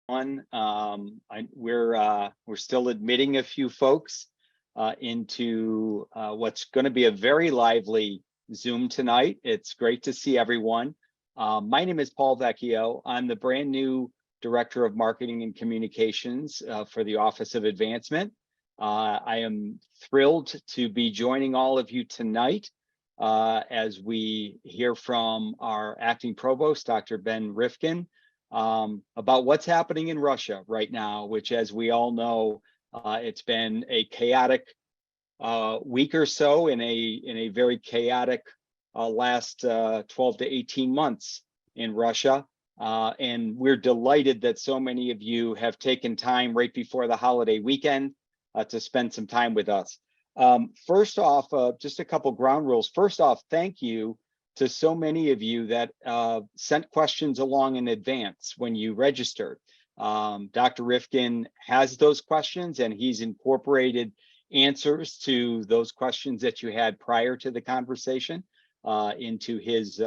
We're still admitting a few folks into what's going to be a very lively Zoom tonight. It's great to see everyone. My name is Paul Vecchio. I'm the brand new Director of Marketing and Communications for the Office of Advancement. I am thrilled to be joining all of you tonight as we hear from our acting provost, Dr. Ben Rifkin, about what's happening in Russia right now, which, as we all know, it's been a chaotic week or so, in a very chaotic last 12 to 18 months in Russia. And we're delighted that so many of you have taken time right before the holiday weekend to spend some time with us. First off, just a couple ground rules. First off, thank you to so many of you that sent questions along in advance when you registered. Dr. Rifkin has those questions, and he's incorporated answers to those questions that you had prior to the conversation into his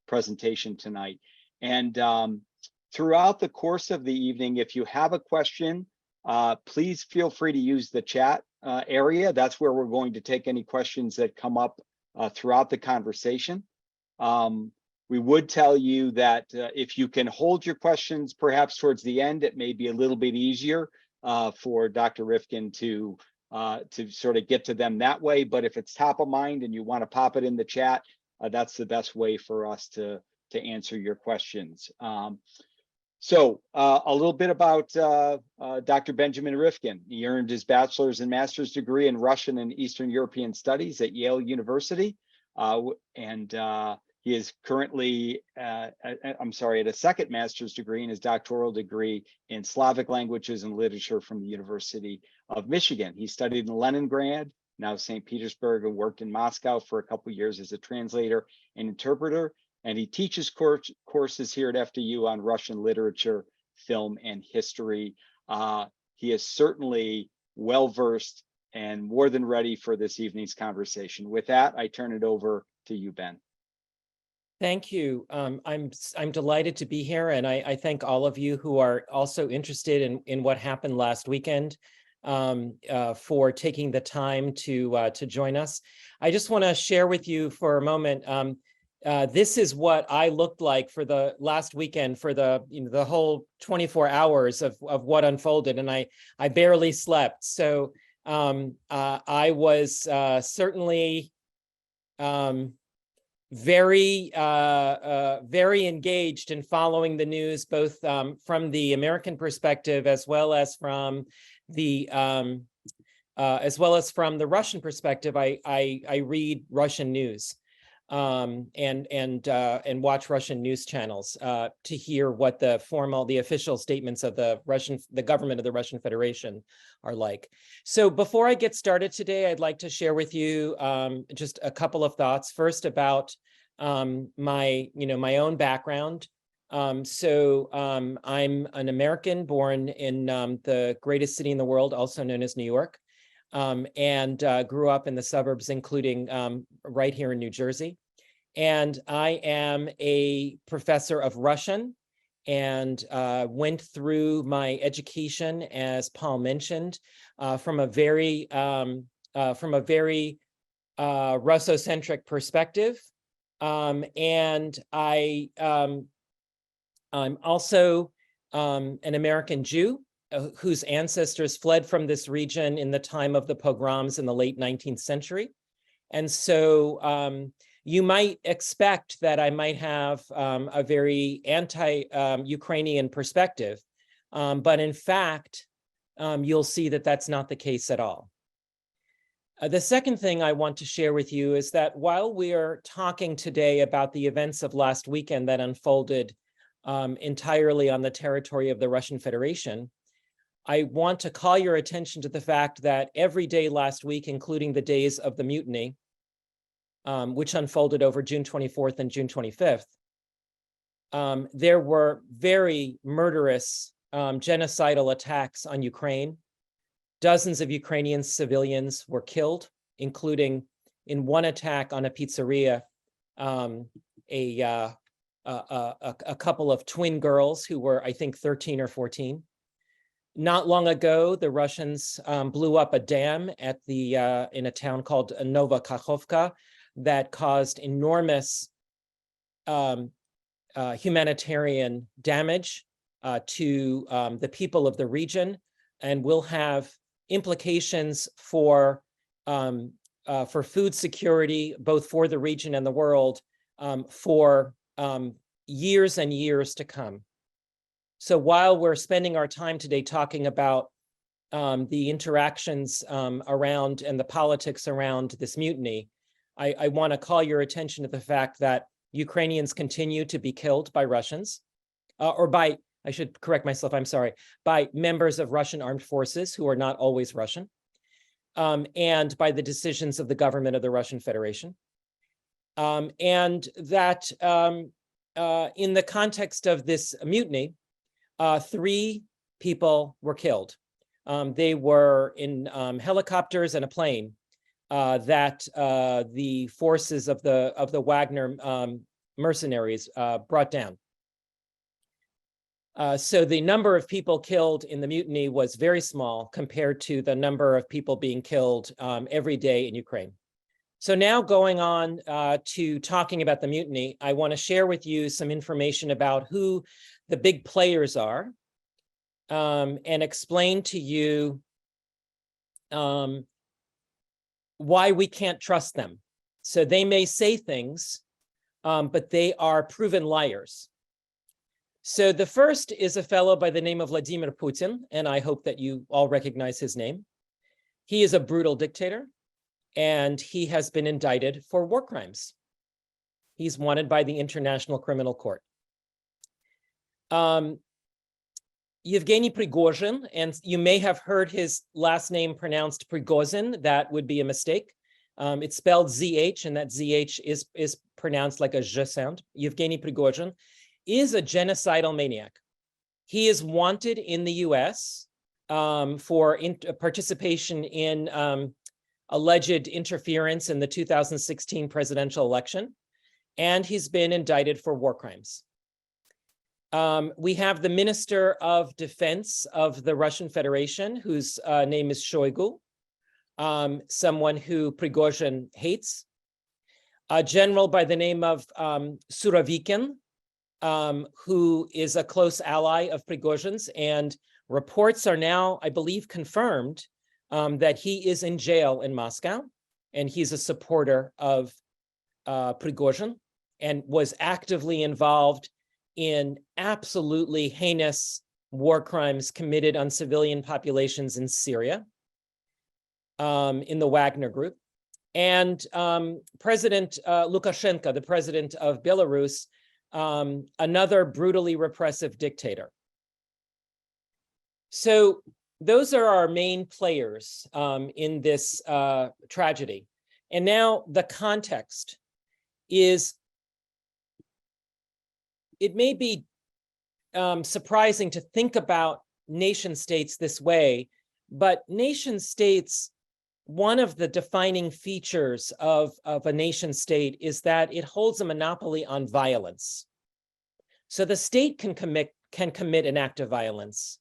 presentation tonight. And throughout the course of the evening, if you have a question, please feel free to use the chat area. That's where we're going to take any questions that come up throughout the conversation. We would tell you that if you can hold your questions perhaps towards the end, it may be a little bit easier for Dr. Rifkin to sort of get to them that way. But if it's top of mind and you want to pop it in the chat, that's the best way for us to answer your questions. So a little bit about Dr. Benjamin Rifkin. He earned his bachelor's and master's degree in Russian and Eastern European Studies at Yale University. He is currently, at a second master's degree and his doctoral degree in Slavic Languages and Literature from the University of Michigan. He studied in Leningrad, now St. Petersburg, and worked in Moscow for a couple of years as a translator and interpreter. And he teaches courses here at FDU on Russian literature, film, and history. He is certainly well-versed and more than ready for this evening's conversation. With that, I turn it over to you, Ben. Thank you. I'm delighted to be here, and I thank all of you who are also interested in what happened last weekend for taking the time to join us. I just want to share with you for a moment. This is what I looked like for the last weekend, for the whole 24 hours of what unfolded, and I barely slept. So I was certainly very engaged in following the news, both from the American perspective as well as from the Russian perspective. I read Russian news and watch Russian news channels to hear what the official statements of the government of the Russian Federation are like. So before I get started today, I'd like to share with you just a couple of thoughts. First, about my own background. I'm an American born in the greatest city in the world, also known as New York, and grew up in the suburbs, including right here in New Jersey. And I am a professor of Russian and went through my education, as Paul mentioned, from a very Russocentric perspective. And I'm also an American Jew whose ancestors fled from this region in the time of the pogroms in the late 19th century. And so you might expect that I might have a very anti-Ukrainian perspective, but in fact, you'll see that that's not the case at all. The second thing I want to share with you is that while we are talking today about the events of last weekend that unfolded entirely on the territory of the Russian Federation, I want to call your attention to the fact that every day last week, including the days of the mutiny, which unfolded over June 24th and June 25th, there were very murderous genocidal attacks on Ukraine. Dozens of Ukrainian civilians were killed, including in one attack on a pizzeria, a a couple of twin girls who were, I think, 13 or 14. Not long ago, the Russians blew up a dam at in a town called Nova Kakhovka that caused enormous humanitarian damage to the people of the region, and will have implications for food security, both for the region and the world, for years and years to come. So while we're spending our time today talking about the interactions around and the politics around this mutiny, I want to call your attention to the fact that Ukrainians continue to be killed by Russians, or by, I should correct myself, I'm sorry, by members of Russian armed forces who are not always Russian, and by the decisions of the government of the Russian Federation. And that in the context of this mutiny, 3 people were killed. They were in helicopters and a plane that the forces of the Wagner mercenaries brought down. So the number of people killed in the mutiny was very small compared to the number of people being killed every day in Ukraine. So now going on to talking about the mutiny, I want to share with you some information about who the big players are, and explain to you why we can't trust them. So they may say things, but they are proven liars. So the first is a fellow by the name of Vladimir Putin, and I hope that you all recognize his name. He is a brutal dictator, and he has been indicted for war crimes. He's wanted by the International Criminal Court. Yevgeny Prigozhin, and you may have heard his last name pronounced Prigozhin. That would be a mistake. It's spelled ZH, and that ZH is pronounced like a zh sound. Yevgeny Prigozhin is a genocidal maniac. He is wanted in the US for participation in alleged interference in the 2016 presidential election, and he's been indicted for war crimes. We have the Minister of Defense of the Russian Federation, whose name is Shoigu, someone who Prigozhin hates. A general by the name of Surovikin, who is a close ally of Prigozhin's, and reports are now, I believe, confirmed that he is in jail in Moscow, and he's a supporter of Prigozhin and was actively involved in absolutely heinous war crimes committed on civilian populations in Syria, in the Wagner Group. And President Lukashenko, the president of Belarus, another brutally repressive dictator. So those are our main players in this tragedy. And now the context is, it may be surprising to think about nation states this way, but nation states, one of the defining features of a nation state is that it holds a monopoly on violence. So the state can commit an act of violence,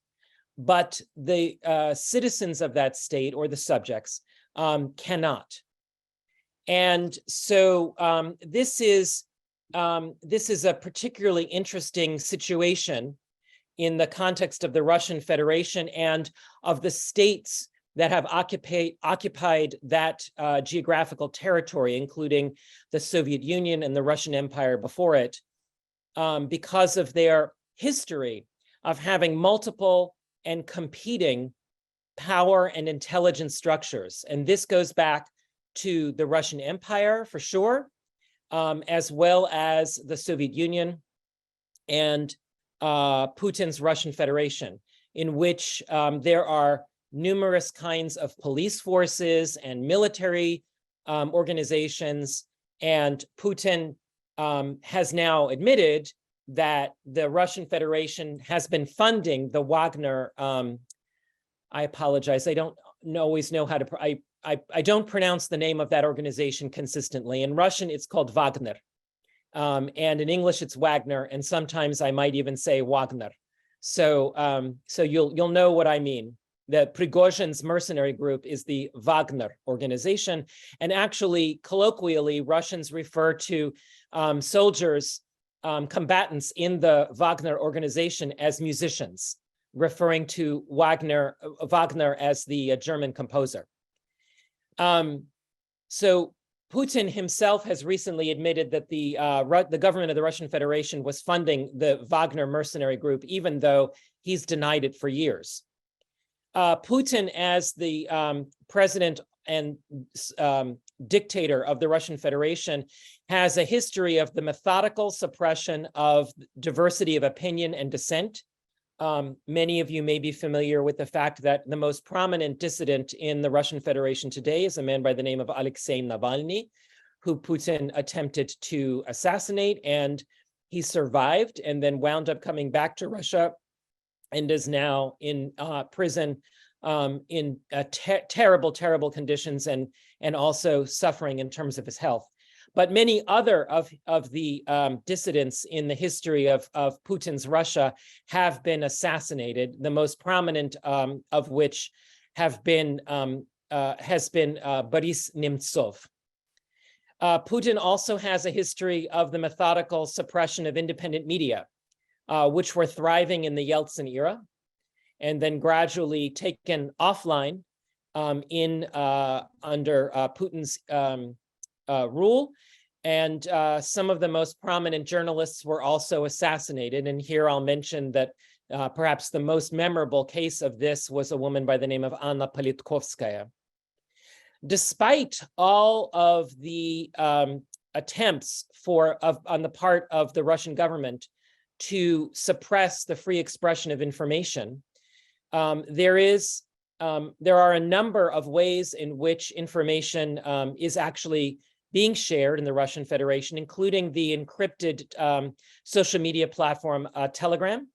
but the citizens of that state or the subjects cannot. And so this is a particularly interesting situation in the context of the Russian Federation and of the states that have occupied that geographical territory, including the Soviet Union and the Russian Empire before it, because of their history of having multiple and competing power and intelligence structures. And this goes back to the Russian Empire for sure, as well as the Soviet Union and Putin's Russian Federation, in which there are numerous kinds of police forces and military organizations. And Putin has now admitted that the Russian Federation has been funding the Wagner, I apologize, I don't always know how to, I don't pronounce the name of that organization consistently. In Russian, it's called Wagner. And in English, it's Wagner, and sometimes I might even say Wagner. So, so you'll know what I mean. The Prigozhin's mercenary group is the Wagner organization, and actually, colloquially, Russians refer to soldiers, combatants in the Wagner organization as musicians, referring to Wagner as the German composer. So Putin himself has recently admitted that the government of the Russian Federation was funding the Wagner mercenary group, even though he's denied it for years. Putin, as the president and dictator of the Russian Federation, has a history of the methodical suppression of diversity of opinion and dissent. Many of you may be familiar with the fact that the most prominent dissident in the Russian Federation today is a man by the name of Alexei Navalny, who Putin attempted to assassinate, and he survived and then wound up coming back to Russia and is now in prison in terrible, terrible conditions and also suffering in terms of his health. But many other of the dissidents in the history of Putin's Russia have been assassinated, the most prominent of which has been Boris Nemtsov. Putin also has a history of the methodical suppression of independent media, which were thriving in the Yeltsin era, and then gradually taken offline under Putin's rule. And some of the most prominent journalists were also assassinated. And here I'll mention that perhaps the most memorable case of this was a woman by the name of Anna Politkovskaya. Despite all of the attempts on the part of the Russian government to suppress the free expression of information, there are a number of ways in which information is actually being shared in the Russian Federation, including the encrypted social media platform Telegram,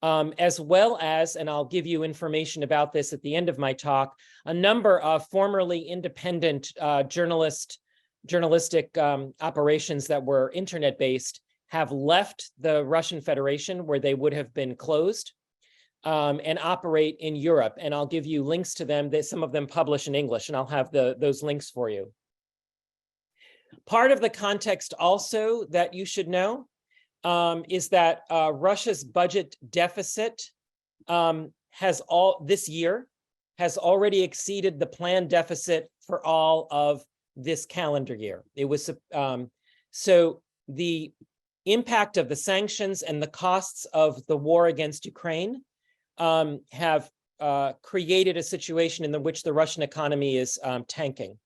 as well as, and I'll give you information about this at the end of my talk, a number of formerly independent journalistic operations that were internet-based have left the Russian Federation, where they would have been closed, and operate in Europe. And I'll give you links to them. Some of them publish in English, and I'll have those links for you. Part of the context also that you should know is that Russia's budget deficit this year has already exceeded the planned deficit for all of this calendar year. It was so the impact of the sanctions and the costs of the war against Ukraine have created a situation in which the Russian economy is tanking.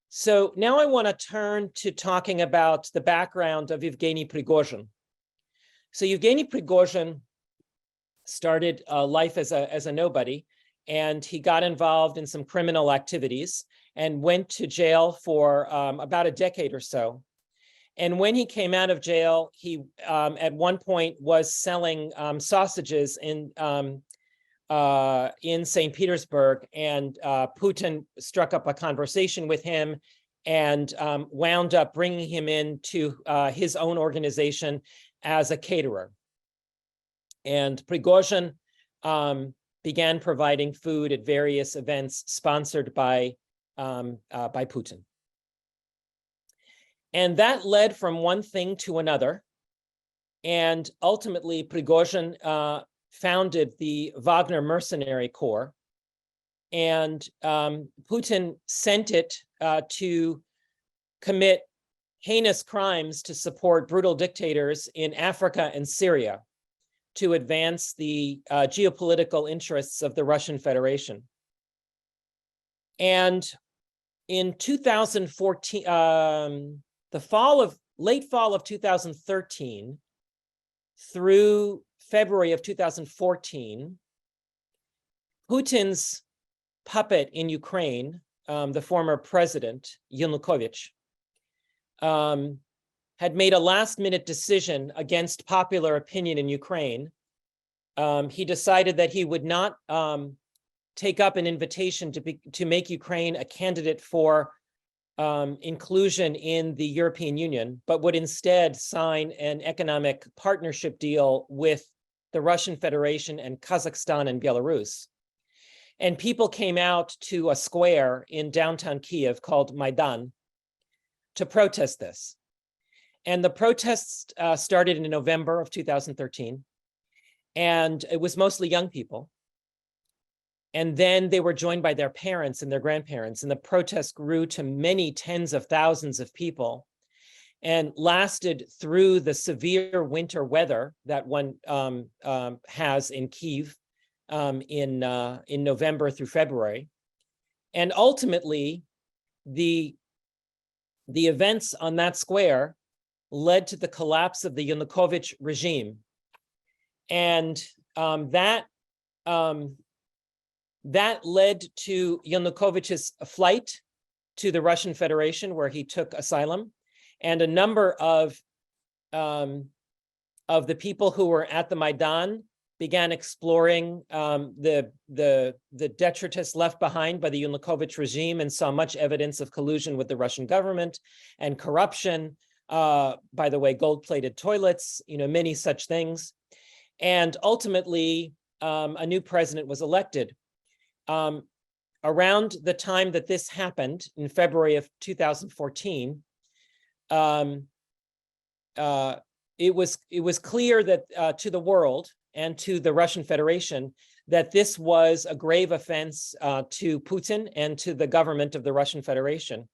So now I want to turn to talking about the background of Yevgeny Prigozhin. So Yevgeny Prigozhin started life as a nobody, and he got involved in some criminal activities and went to jail for about a decade or so. And when he came out of jail, he at one point was selling sausages in St. Petersburg, and Putin struck up a conversation with him and wound up bringing him into his own organization as a caterer. And Prigozhin began providing food at various events sponsored by Putin. And that led from one thing to another. And ultimately, Prigozhin founded the Wagner Mercenary Corps, and Putin sent it to commit heinous crimes to support brutal dictators in Africa and Syria to advance the geopolitical interests of the Russian Federation. And in 2014, late fall of 2013 through February of 2014, Putin's puppet in Ukraine, the former president, Yanukovych, had made a last-minute decision against popular opinion in Ukraine. He decided that he would not take up an invitation to make Ukraine a candidate for inclusion in the European Union, but would instead sign an economic partnership deal with the Russian Federation and Kazakhstan and Belarus. And people came out to a square in downtown Kiev called Maidan to protest this. And the protests started in November of 2013, and it was mostly young people. And then they were joined by their parents and their grandparents, and the protests grew to many tens of thousands of people and lasted through the severe winter weather that one has in Kyiv in November through February. And ultimately, the events on that square led to the collapse of the Yanukovych regime. And that led to Yanukovych's flight to the Russian Federation, where he took asylum, and a number of the people who were at the Maidan began exploring the detritus left behind by the Yanukovych regime and saw much evidence of collusion with the Russian government and corruption. By the way, gold-plated toilets, many such things. And ultimately, a new president was elected. Around the time that this happened, in February of 2014, it was clear that to the world and to the Russian Federation that this was a grave offense to Putin and to the government of the Russian Federation.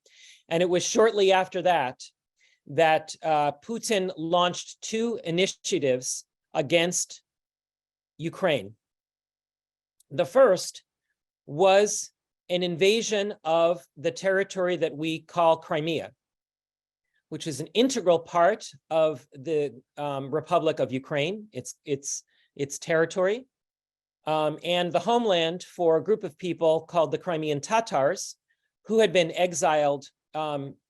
And it was shortly after that Putin launched two initiatives against Ukraine. The first was an invasion of the territory that we call Crimea, which is an integral part of the Republic of Ukraine, its territory, and the homeland for a group of people called the Crimean Tatars, who had been exiled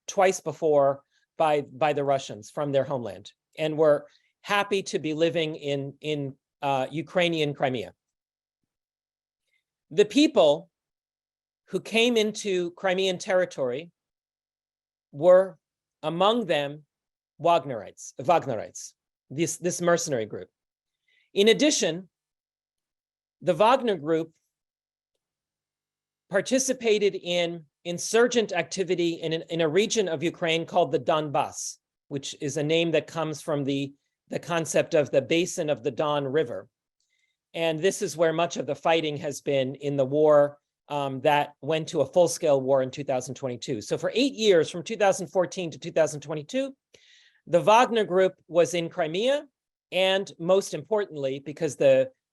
twice before by the Russians from their homeland, and were happy to be living in Ukrainian Crimea. The people who came into Crimean territory were, among them, Wagnerites, this mercenary group. In addition, the Wagner group participated in insurgent activity in a region of Ukraine called the Donbass, which is a name that comes from the concept of the basin of the Don River. And this is where much of the fighting has been in the war that went to a full-scale war in 2022. So for 8 years, from 2014 to 2022, the Wagner group was in Crimea, and most importantly, because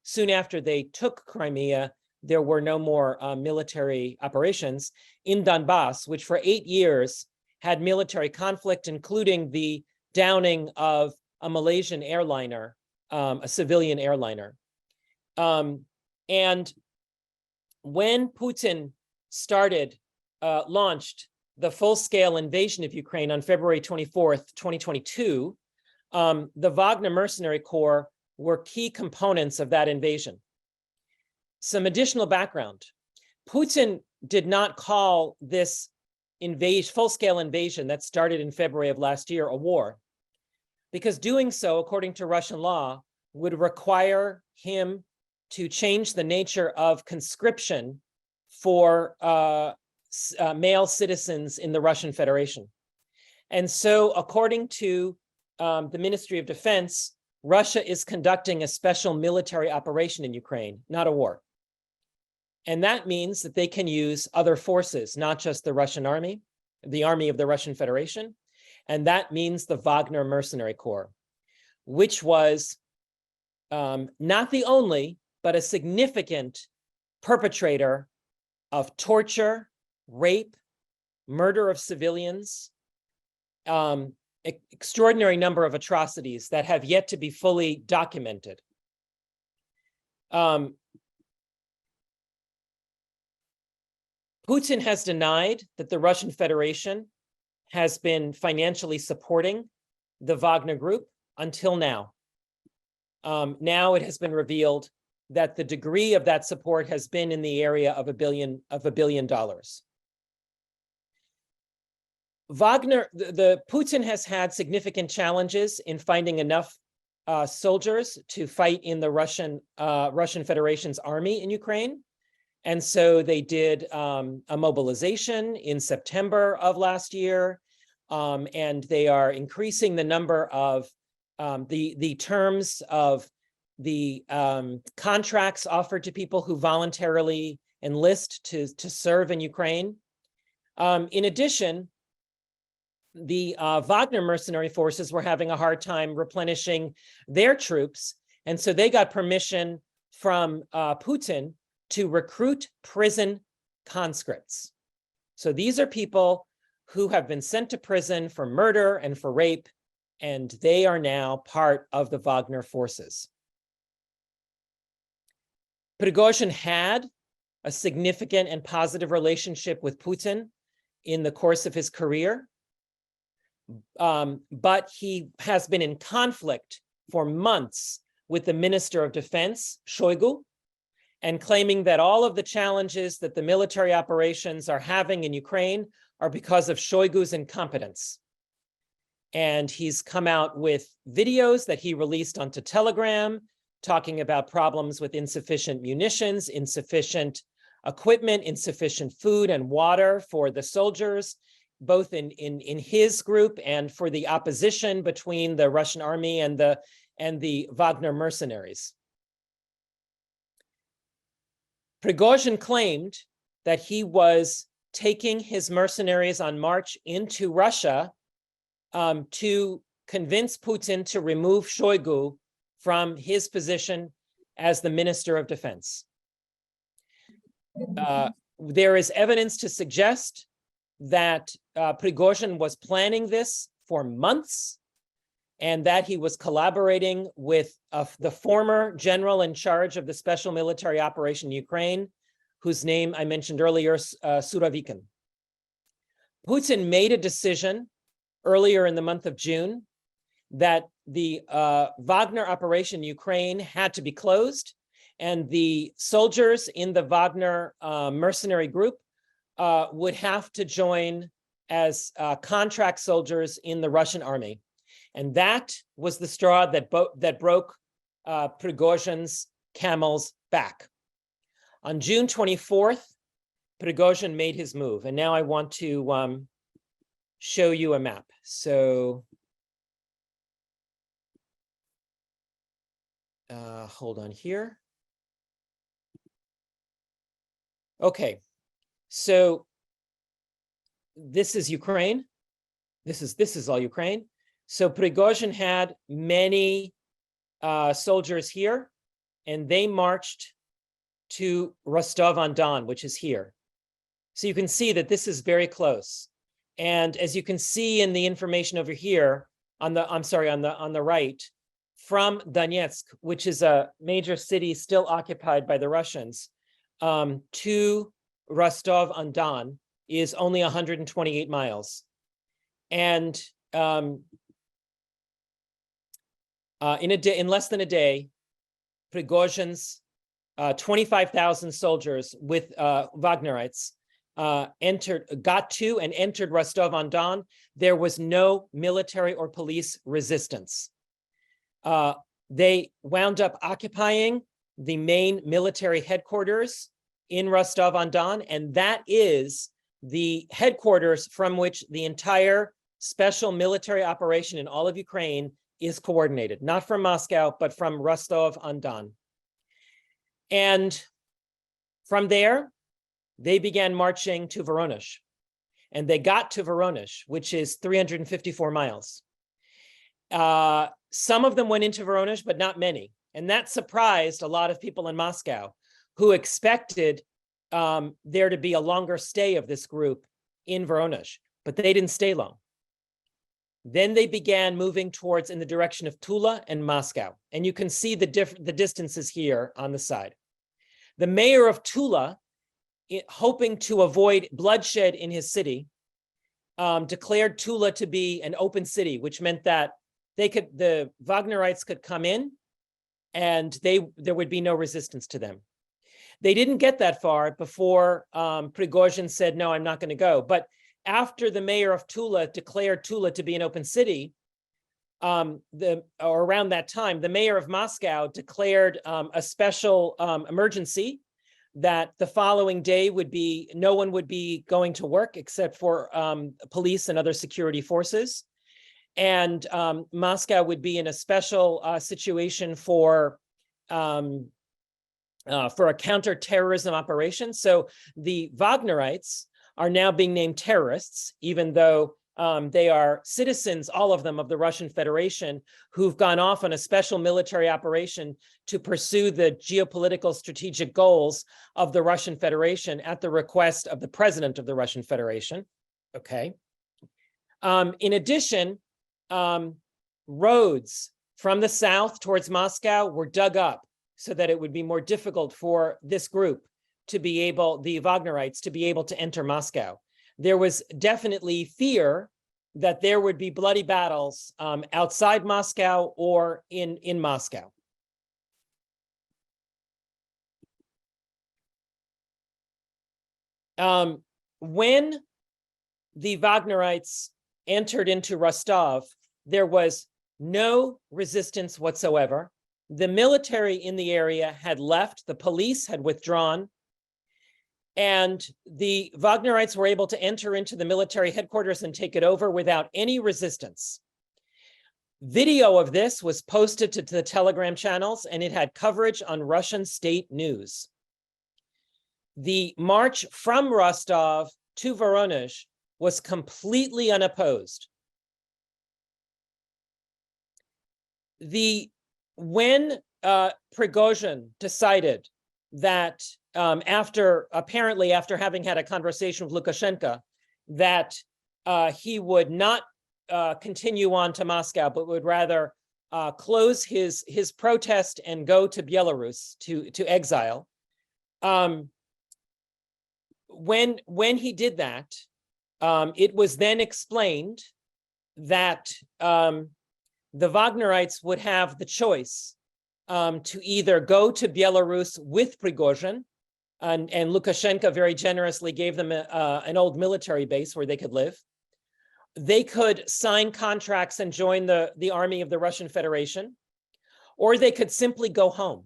soon after they took Crimea, there were no more military operations in Donbass, which for 8 years had military conflict, including the downing of a Malaysian airliner, a civilian airliner. And when Putin launched the full-scale invasion of Ukraine on February 24th, 2022, the Wagner Mercenary Corps were key components of that invasion. Some additional background. Putin did not call this full-scale invasion that started in February of last year a war, because doing so, according to Russian law, would require him to change the nature of conscription for male citizens in the Russian Federation. And so, according to the Ministry of Defense, Russia is conducting a special military operation in Ukraine, not a war. And that means that they can use other forces, not just the Russian army, the army of the Russian Federation. And that means the Wagner Mercenary Corps, which was not the only, but a significant perpetrator of torture, rape, murder of civilians, extraordinary number of atrocities that have yet to be fully documented. Putin has denied that the Russian Federation has been financially supporting the Wagner Group until now. Now it has been revealed that the degree of that support has been in the area of $1 billion. Putin has had significant challenges in finding enough soldiers to fight in the Russian Federation's army in Ukraine. And so they did a mobilization in September of last year, and they are increasing the number of the terms of the contracts offered to people who voluntarily enlist to serve in Ukraine. In addition, the Wagner mercenary forces were having a hard time replenishing their troops, and so they got permission from Putin to recruit prison conscripts. So these are people who have been sent to prison for murder and for rape, and they are now part of the Wagner forces. Prigozhin had a significant and positive relationship with Putin in the course of his career, but he has been in conflict for months with the Minister of Defense, Shoigu, and claiming that all of the challenges that the military operations are having in Ukraine are because of Shoigu's incompetence. And he's come out with videos that he released onto Telegram, talking about problems with insufficient munitions, insufficient equipment, insufficient food and water for the soldiers, both in his group and for the opposition between the Russian army and the Wagner mercenaries. Prigozhin claimed that he was taking his mercenaries on march into Russia to convince Putin to remove Shoigu from his position as the Minister of Defense. There is evidence to suggest that Prigozhin was planning this for months, and that he was collaborating with the former general in charge of the special military operation in Ukraine, whose name I mentioned earlier, Surovikin. Putin made a decision earlier in the month of June that the Wagner operation in Ukraine had to be closed, and the soldiers in the Wagner mercenary group would have to join as contract soldiers in the Russian army. And that was the straw that broke Prigozhin's camel's back. On June 24th, Prigozhin made his move. And now I want to show you a map. So hold on here. Okay, so this is Ukraine. This is all Ukraine. So Prigozhin had many soldiers here, and they marched to Rostov-on-Don, which is here. So you can see that this is very close. And as you can see in the information over here, on the right, from Donetsk, which is a major city still occupied by the Russians, to Rostov-on-Don is only 128 miles. And in less than a day, Prigozhin's 25,000 soldiers with Wagnerites got to and entered Rostov-on-Don. There was no military or police resistance. They wound up occupying the main military headquarters in Rostov-on-Don, and that is the headquarters from which the entire special military operation in all of Ukraine is coordinated, not from Moscow, but from Rostov-on-Don. And from there, they began marching to Voronezh. And they got to Voronezh, which is 354 miles. Some of them went into Voronezh, but not many. And that surprised a lot of people in Moscow who expected there to be a longer stay of this group in Voronezh, but they didn't stay long. Then they began moving in the direction of Tula and Moscow. And you can see the distances here on the side. The mayor of Tula, hoping to avoid bloodshed in his city, declared Tula to be an open city, which meant that the Wagnerites could come in and there would be no resistance to them. They didn't get that far before Prigozhin said, no, I'm not going to go. But after the mayor of Tula declared Tula to be an open city, or around that time, the mayor of Moscow declared a special emergency that the following day no one would be going to work except for police and other security forces. And Moscow would be in a special situation for a counterterrorism operation. So the Wagnerites are now being named terrorists, even though they are citizens, all of them, of the Russian Federation, who've gone off on a special military operation to pursue the geopolitical strategic goals of the Russian Federation at the request of the president of the Russian Federation. Okay. In addition, roads from the south towards Moscow were dug up so that it would be more difficult for this group to be able, the Wagnerites, to be able to enter Moscow. There was definitely fear that there would be bloody battles outside Moscow or in Moscow. When the Wagnerites entered into Rostov, there was no resistance whatsoever. The military in the area had left, the police had withdrawn, and the Wagnerites were able to enter into the military headquarters and take it over without any resistance. Video of this was posted to the Telegram channels, and it had coverage on Russian state news. The march from Rostov to Voronezh was completely unopposed. When Prigozhin decided that after having had a conversation with Lukashenko, that he would not continue on to Moscow, but would rather close his protest and go to Belarus to exile. When he did that, it was then explained that the Wagnerites would have the choice to either go to Belarus with Prigozhin, and Lukashenko very generously gave them an old military base where they could live. They could sign contracts and join the army of the Russian Federation, or they could simply go home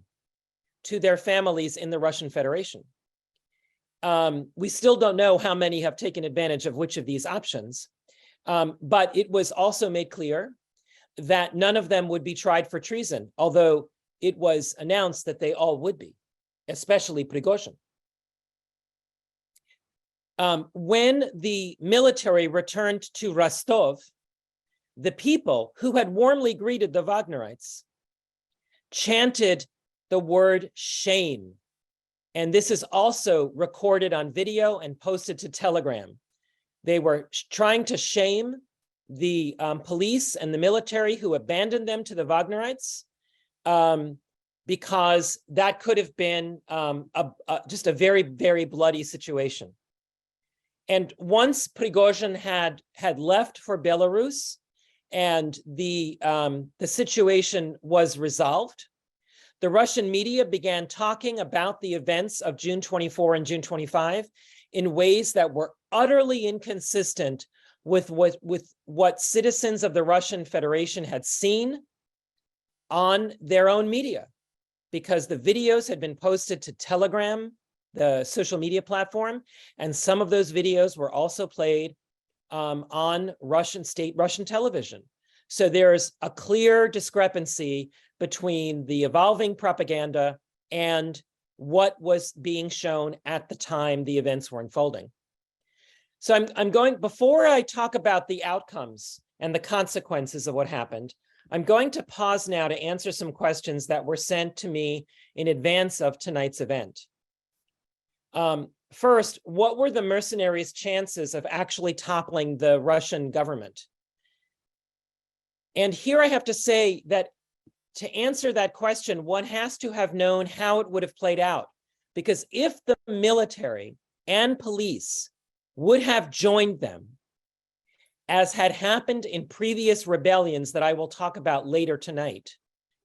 to their families in the Russian Federation. We still don't know how many have taken advantage of which of these options, but it was also made clear that none of them would be tried for treason, although it was announced that they all would be, especially Prigozhin. When the military returned to Rostov, the people who had warmly greeted the Wagnerites chanted the word shame. And this is also recorded on video and posted to Telegram. They were trying to shame the police and the military who abandoned them to the Wagnerites, because that could have been just a very, very bloody situation. And once Prigozhin had left for Belarus and the situation was resolved, the Russian media began talking about the events of June 24 and June 25 in ways that were utterly inconsistent with what citizens of the Russian Federation had seen on their own media, because the videos had been posted to Telegram, the social media platform, and some of those videos were also played on Russian television. So there's a clear discrepancy between the evolving propaganda and what was being shown at the time the events were unfolding. So I'm going, before I talk about the outcomes and the consequences of what happened, I'm going to pause now to answer some questions that were sent to me in advance of tonight's event. First, what were the mercenaries' chances of actually toppling the Russian government? And here I have to say that to answer that question, one has to have known how it would have played out. Because if the military and police would have joined them, as had happened in previous rebellions that I will talk about later tonight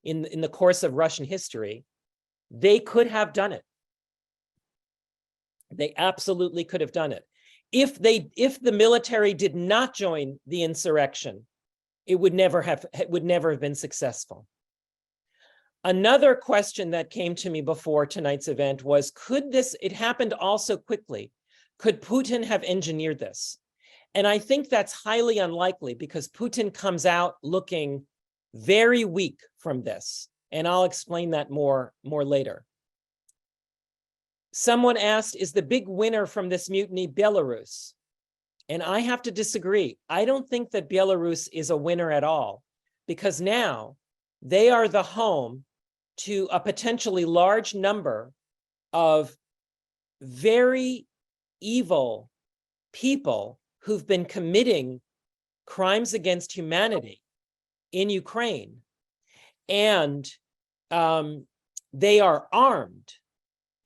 in the course of Russian history, they could have done it. They absolutely could have done it. if the military did not join the insurrection, it would never have been successful. Another question that came to me before tonight's event was, it happened all so quickly. Could Putin have engineered this? And I think that's highly unlikely because Putin comes out looking very weak from this. And I'll explain that more later. Someone asked, is the big winner from this mutiny Belarus? And I have to disagree. I don't think that Belarus is a winner at all, because now they are the home to a potentially large number of very evil people who've been committing crimes against humanity in Ukraine. And they are armed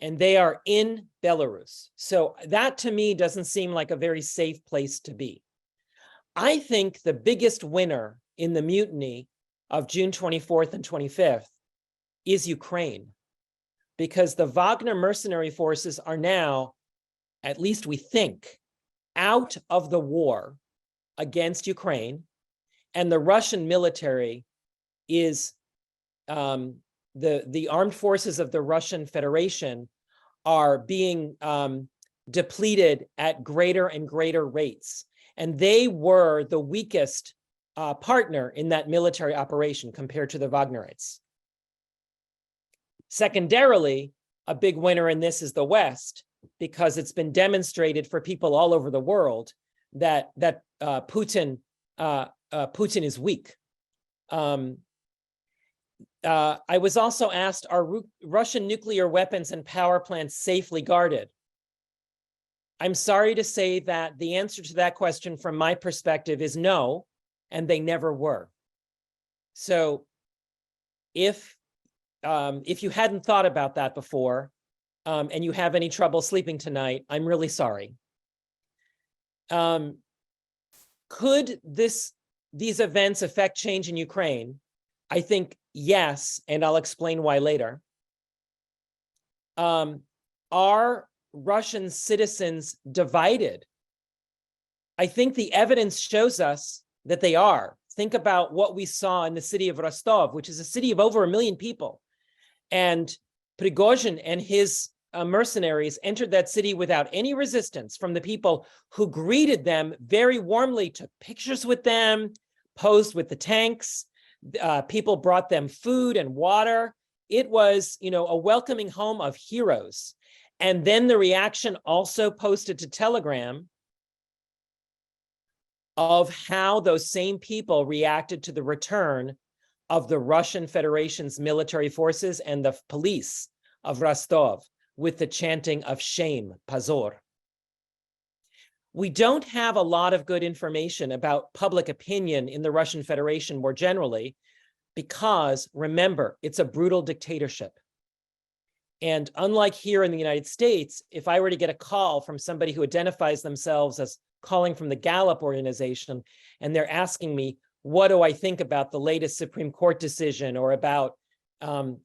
and they are in Belarus. So that to me doesn't seem like a very safe place to be. I think the biggest winner in the mutiny of June 24th and 25th is Ukraine, because the Wagner mercenary forces are now, at least we think, out of the war against Ukraine, and the Russian military is, the armed forces of the Russian Federation are being depleted at greater and greater rates. And they were the weakest partner in that military operation compared to the Wagnerites. Secondarily, a big winner in this is the West, because it's been demonstrated for people all over the world that Putin is weak. I was also asked, are Russian nuclear weapons and power plants safely guarded? I'm sorry to say that the answer to that question from my perspective is no, and they never were. So if you hadn't thought about that before, and you have any trouble sleeping tonight, I'm really sorry. Could these events affect change in Ukraine? I think yes, and I'll explain why later. Are Russian citizens divided? I think the evidence shows us that they are. Think about what we saw in the city of Rostov, which is a city of over 1 million people. And Prigozhin and his mercenaries entered that city without any resistance from the people who greeted them very warmly, took pictures with them, posed with the tanks. People brought them food and water. It was, a welcoming home of heroes. And then the reaction also posted to Telegram of how those same people reacted to the return of the Russian Federation's military forces and the police of Rostov with the chanting of shame, pozor. We don't have a lot of good information about public opinion in the Russian Federation more generally, because remember, it's a brutal dictatorship. And unlike here in the United States, if I were to get a call from somebody who identifies themselves as calling from the Gallup organization, and they're asking me, what do I think about the latest Supreme Court decision, or about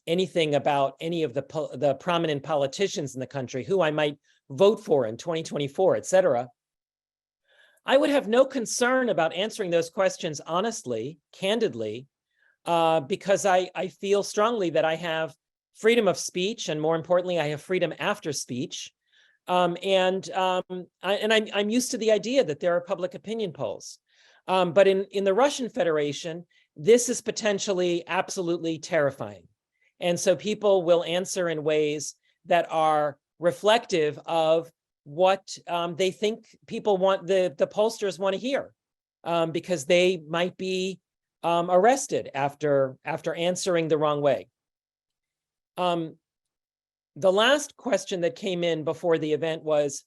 anything about any of the prominent politicians in the country, who I might vote for in 2024, et cetera, I would have no concern about answering those questions honestly, candidly, because I feel strongly that I have freedom of speech, and more importantly, I have freedom after speech. I'm used to the idea that there are public opinion polls. But in the Russian Federation, this is potentially absolutely terrifying. And so people will answer in ways that are reflective of what they think people want, the pollsters want to hear, because they might be arrested after answering the wrong way. The last question that came in before the event was,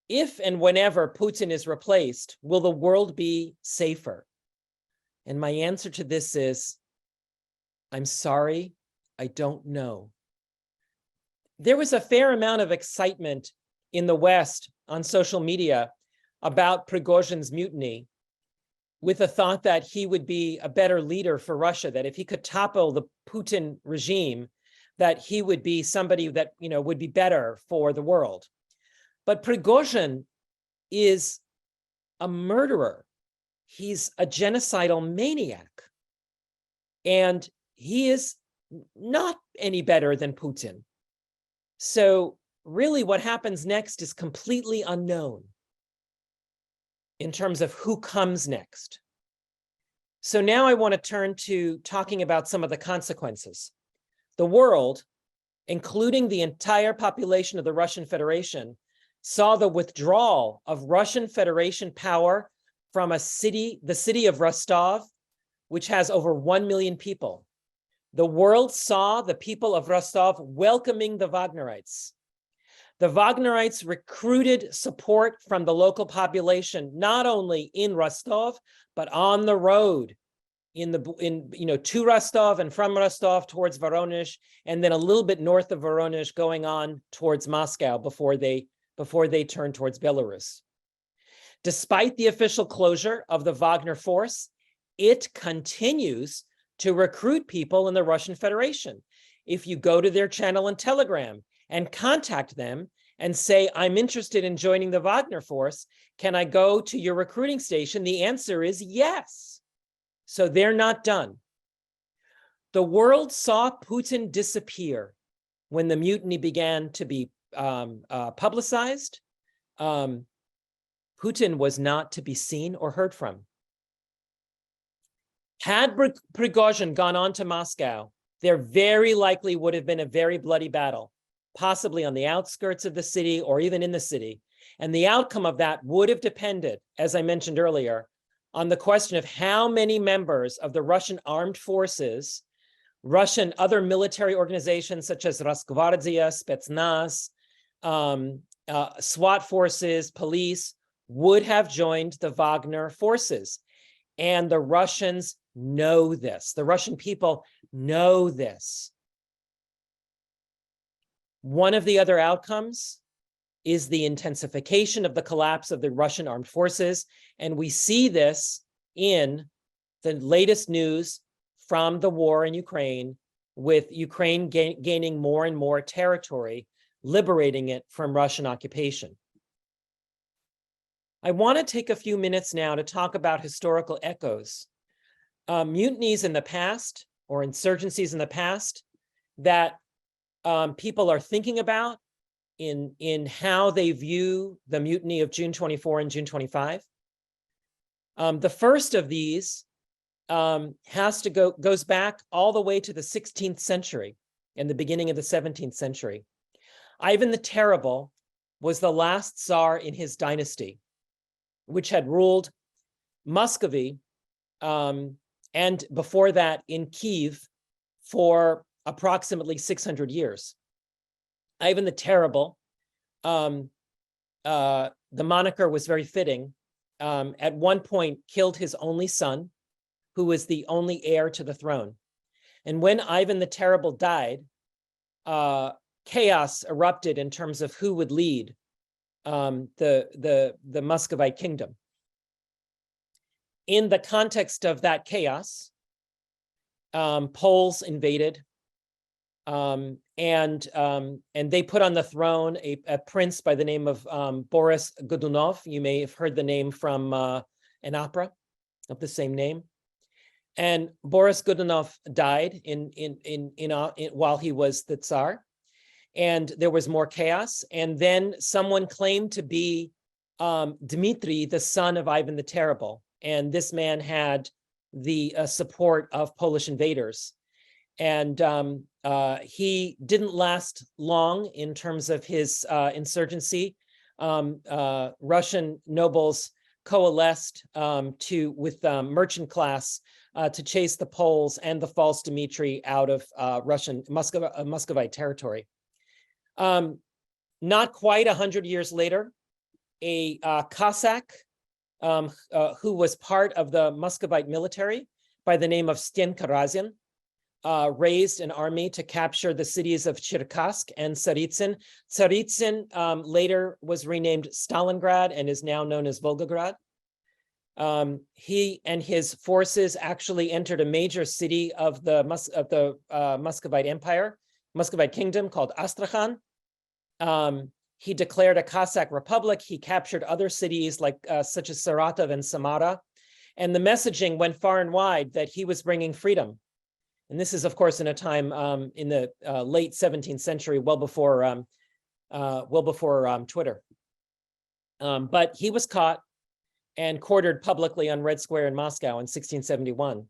if and whenever Putin is replaced, will the world be safer? And my answer to this is, I'm sorry, I don't know. There was a fair amount of excitement in the West on social media about Prigozhin's mutiny, with the thought that he would be a better leader for Russia, that if he could topple the Putin regime, that he would be somebody that would be better for the world. But Prigozhin is a murderer. He's a genocidal maniac. And he is not any better than Putin. So really what happens next is completely unknown in terms of who comes next. So now I want to turn to talking about some of the consequences. The world, including the entire population of the Russian Federation, saw the withdrawal of Russian Federation power from the city of Rostov, which has over 1 million people. The world saw the people of Rostov welcoming the Wagnerites. The Wagnerites recruited support from the local population, not only in Rostov, but on the road, to Rostov and from Rostov towards Voronezh, and then a little bit north of Voronezh going on towards Moscow before they turned towards Belarus. Despite the official closure of the Wagner force, it continues to recruit people in the Russian Federation. If you go to their channel in Telegram and contact them and say, I'm interested in joining the Wagner force, can I go to your recruiting station? The answer is yes. So they're not done. The world saw Putin disappear when the mutiny began to be publicized. Putin was not to be seen or heard from. Had Prigozhin gone on to Moscow, there very likely would have been a very bloody battle, possibly on the outskirts of the city or even in the city. And the outcome of that would have depended, as I mentioned earlier, on the question of how many members of the Russian armed forces, Russian other military organizations such as Rosgvardia, Spetsnaz, SWAT forces, police, would have joined the Wagner forces. And the Russians know this. The Russian people know this. One of the other outcomes is the intensification of the collapse of the Russian armed forces. And we see this in the latest news from the war in Ukraine, with Ukraine gaining more and more territory, liberating it from Russian occupation. I want to take a few minutes now to talk about historical echoes. Mutinies in the past, or insurgencies in the past, that people are thinking about in how they view the mutiny of June 24 and June 25. The first of these goes back all the way to the 16th century and the beginning of the 17th century. Ivan the Terrible was the last Tsar in his dynasty, which had ruled Muscovy, and before that in Kiev for approximately 600 years. Ivan the Terrible, the moniker was very fitting, at one point killed his only son, who was the only heir to the throne. And when Ivan the Terrible died, chaos erupted in terms of who would lead the Muscovite kingdom. In the context of that chaos, Poles invaded, and they put on the throne a prince by the name of Boris Godunov. You may have heard the name from an opera of the same name. And Boris Godunov died while he was the Tsar, and there was more chaos. And then someone claimed to be Dmitry, the son of Ivan the Terrible. And this man had the support of Polish invaders. And he didn't last long in terms of his insurgency. Russian nobles coalesced with merchant class to chase the Poles and the false Dmitry out of Muscovite territory. Not quite 100 years later, a Cossack who was part of the Muscovite military by the name of Stenka Razin raised an army to capture the cities of Cherkassk and Tsaritsyn. Tsaritsyn later was renamed Stalingrad and is now known as Volgograd. He and his forces actually entered a major city of the Muscovite Empire, Muscovite Kingdom, called Astrakhan. He declared a Cossack republic. He captured other cities like such as Saratov and Samara. And the messaging went far and wide that he was bringing freedom. And this is, of course, in a time in the late 17th century, well before Twitter. But he was caught and quartered publicly on Red Square in Moscow in 1671.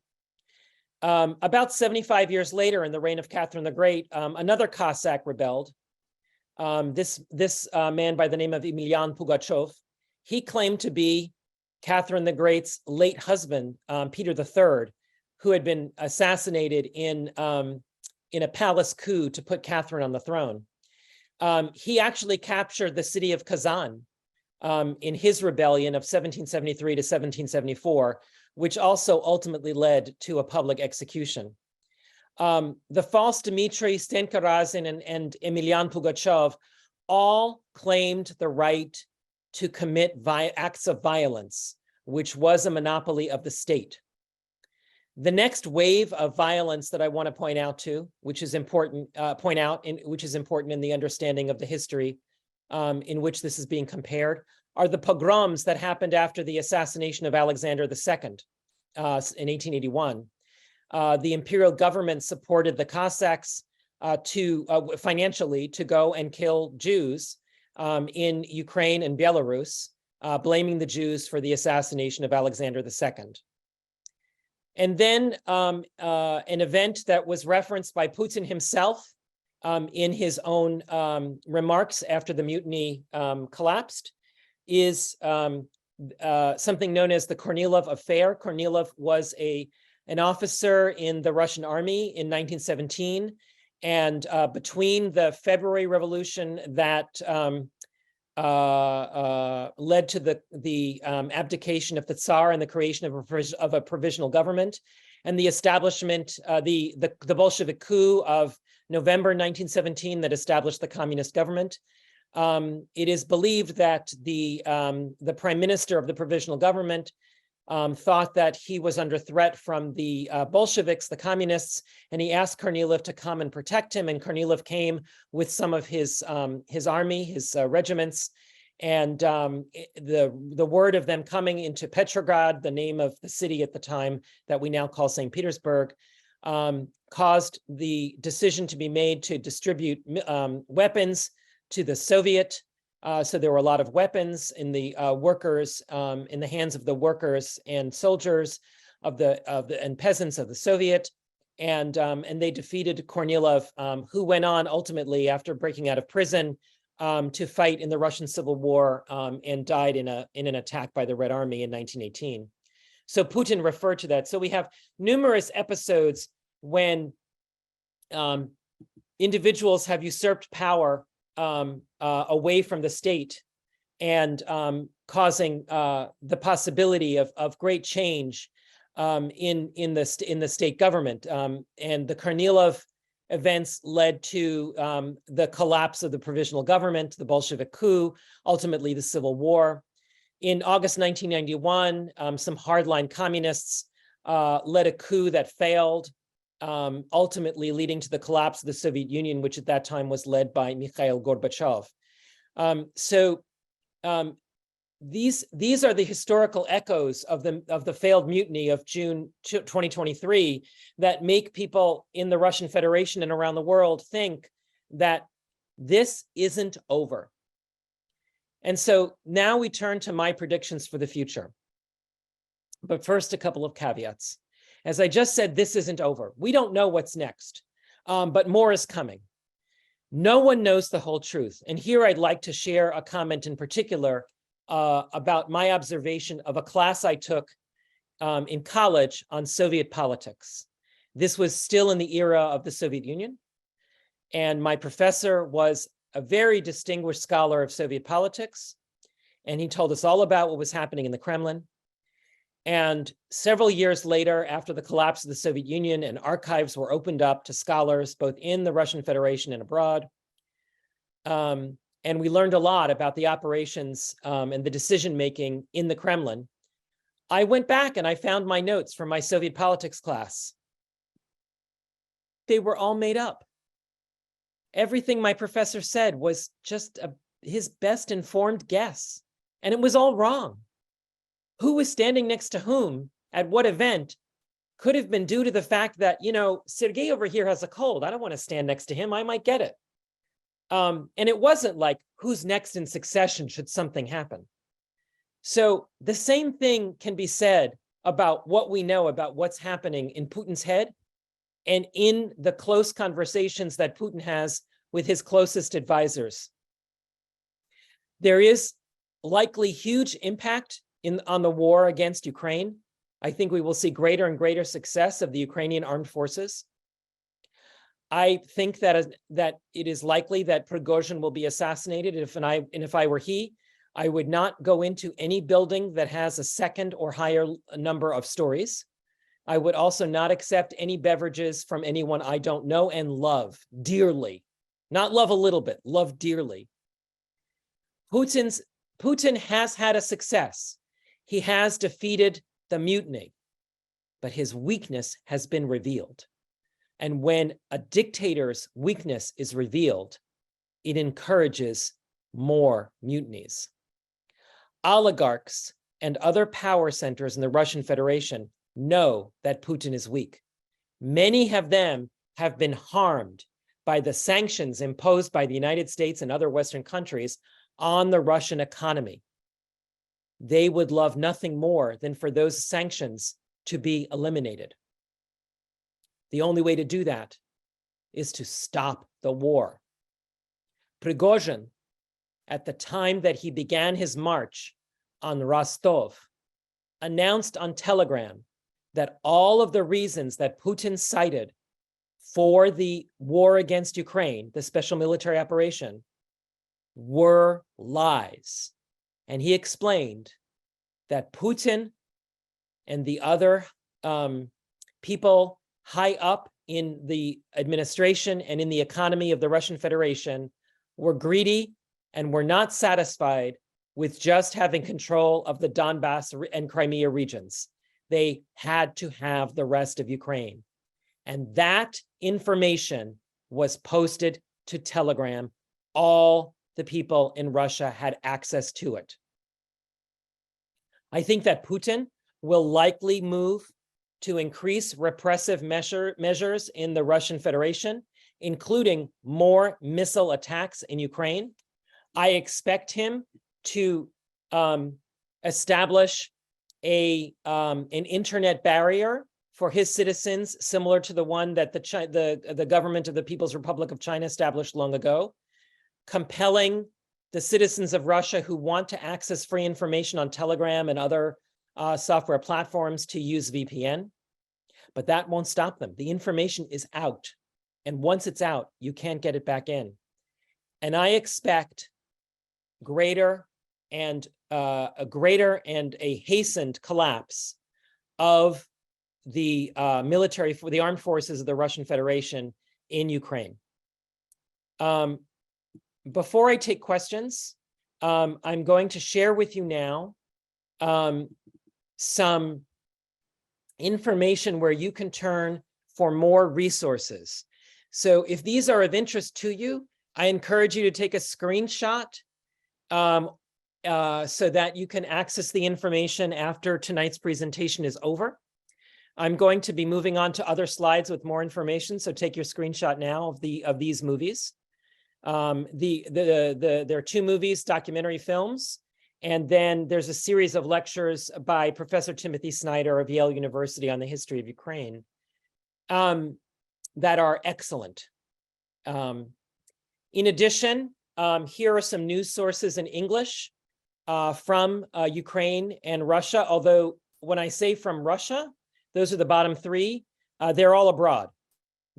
About 75 years later, in the reign of Catherine the Great, another Cossack rebelled. This man by the name of Emelian Pugachev, he claimed to be Catherine the Great's late husband, Peter III, who had been assassinated in a palace coup to put Catherine on the throne. He actually captured the city of Kazan in his rebellion of 1773 to 1774, which also ultimately led to a public execution. The false Dmitry, Stenka Razin, and Emelian Pugachev all claimed the right to commit acts of violence, which was a monopoly of the state. The next wave of violence that I want to point out to, which is important, which is important in the understanding of the history in which this is being compared, are the pogroms that happened after the assassination of Alexander II in 1881. The imperial government supported the Cossacks financially to go and kill Jews in Ukraine and Belarus, blaming the Jews for the assassination of Alexander II. And then an event that was referenced by Putin himself in his own remarks after the mutiny collapsed is something known as the Kornilov affair. Kornilov was an officer in the Russian army in 1917. And between the February Revolution that led to the abdication of the Tsar and the creation of a provisional government, and the establishment, the Bolshevik coup of November 1917 that established the communist government. It is believed that the prime minister of the provisional government thought that he was under threat from the Bolsheviks, the communists, and he asked Kornilov to come and protect him. And Kornilov came with some of his army, his regiments, and the word of them coming into Petrograd, the name of the city at the time that we now call St. Petersburg, caused the decision to be made to distribute weapons to the Soviet. So there were a lot of weapons in the workers, in the hands of the workers and soldiers and peasants of the Soviet, and they defeated Kornilov, who went on ultimately, after breaking out of prison, to fight in the Russian Civil War and died in an attack by the Red Army in 1918. So Putin referred to that. So we have numerous episodes when individuals have usurped power away from the state and causing the possibility of great change in the state government. And the Kornilov events led to the collapse of the provisional government, the Bolshevik coup, ultimately the Civil War. In August 1991, some hardline communists led a coup that failed, ultimately leading to the collapse of the Soviet Union, which at that time was led by Mikhail Gorbachev. These are the historical echoes of the failed mutiny of June 2023 that make people in the Russian Federation and around the world think that this isn't over. And so now we turn to my predictions for the future. But first, a couple of caveats. As I just said, this isn't over. We don't know what's next, but more is coming. No one knows the whole truth. And here I'd like to share a comment in particular about my observation of a class I took in college on Soviet politics. This was still in the era of the Soviet Union. And my professor was a very distinguished scholar of Soviet politics. And he told us all about what was happening in the Kremlin. And several years later, after the collapse of the Soviet Union, and archives were opened up to scholars both in the Russian Federation and abroad. And we learned a lot about the operations and the decision-making in the Kremlin. I went back and I found my notes from my Soviet politics class. They were all made up. Everything my professor said was just his best informed guess, and it was all wrong. Who was standing next to whom at what event could have been due to the fact that, Sergei over here has a cold. I don't want to stand next to him. I might get it. And it wasn't like who's next in succession should something happen. So the same thing can be said about what we know about what's happening in Putin's head and in the close conversations that Putin has with his closest advisors. There is likely huge impact on the war against Ukraine. I think we will see greater and greater success of the Ukrainian armed forces. I think that it is likely that Prigozhin will be assassinated. If I were he, I would not go into any building that has a second or higher number of stories. I would also not accept any beverages from anyone I don't know and love dearly. Not love a little bit, love dearly. Putin has had a success. He has defeated the mutiny, but his weakness has been revealed. And when a dictator's weakness is revealed, it encourages more mutinies. Oligarchs and other power centers in the Russian Federation know that Putin is weak. Many of them have been harmed by the sanctions imposed by the United States and other Western countries on the Russian economy. They would love nothing more than for those sanctions to be eliminated. The only way to do that is to stop the war. Prigozhin, at the time that he began his march on Rostov, announced on Telegram that all of the reasons that Putin cited for the war against Ukraine, the special military operation, were lies. And he explained that Putin and the other people high up in the administration and in the economy of the Russian Federation were greedy and were not satisfied with just having control of the Donbass and Crimea regions. They had to have the rest of Ukraine. And that information was posted to Telegram. All the people in Russia had access to it. I think that Putin will likely move to increase repressive measures in the Russian Federation, including more missile attacks in Ukraine. I expect him to establish an internet barrier for his citizens, similar to the one that the government of the People's Republic of China established long ago, compelling the citizens of Russia who want to access free information on Telegram and other software platforms to use VPN. But that won't stop them. The information is out. And once it's out, you can't get it back in. And I expect a greater and a hastened collapse of the the armed forces of the Russian Federation in Ukraine. Before I take questions, I'm going to share with you now some information where you can turn for more resources. So if these are of interest to you, I encourage you to take a screenshot so that you can access the information after tonight's presentation is over. I'm going to be moving on to other slides with more information, so take your screenshot now of these movies. There are two movies, documentary films, and then there's a series of lectures by Professor Timothy Snyder of Yale University on the history of Ukraine that are excellent. In addition, here are some news sources in English from Ukraine and Russia, although when I say from Russia, those are the bottom three, they're all abroad.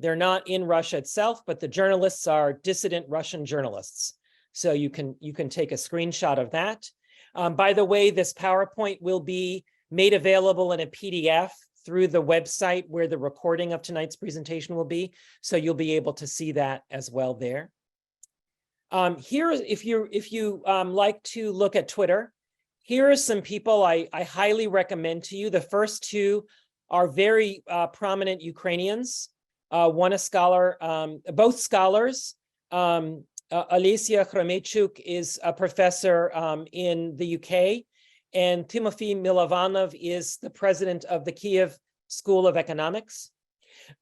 They're not in Russia itself, but the journalists are dissident Russian journalists. So you can take a screenshot of that. By the way, this PowerPoint will be made available in a PDF through the website where the recording of tonight's presentation will be. So you'll be able to see that as well there. Here, if you like to look at Twitter, here are some people I highly recommend to you. The first two are very prominent Ukrainians. One a scholar, both scholars, Alicia Khramechuk is a professor in the UK, and Timofey Milovanov is the president of the Kiev School of Economics.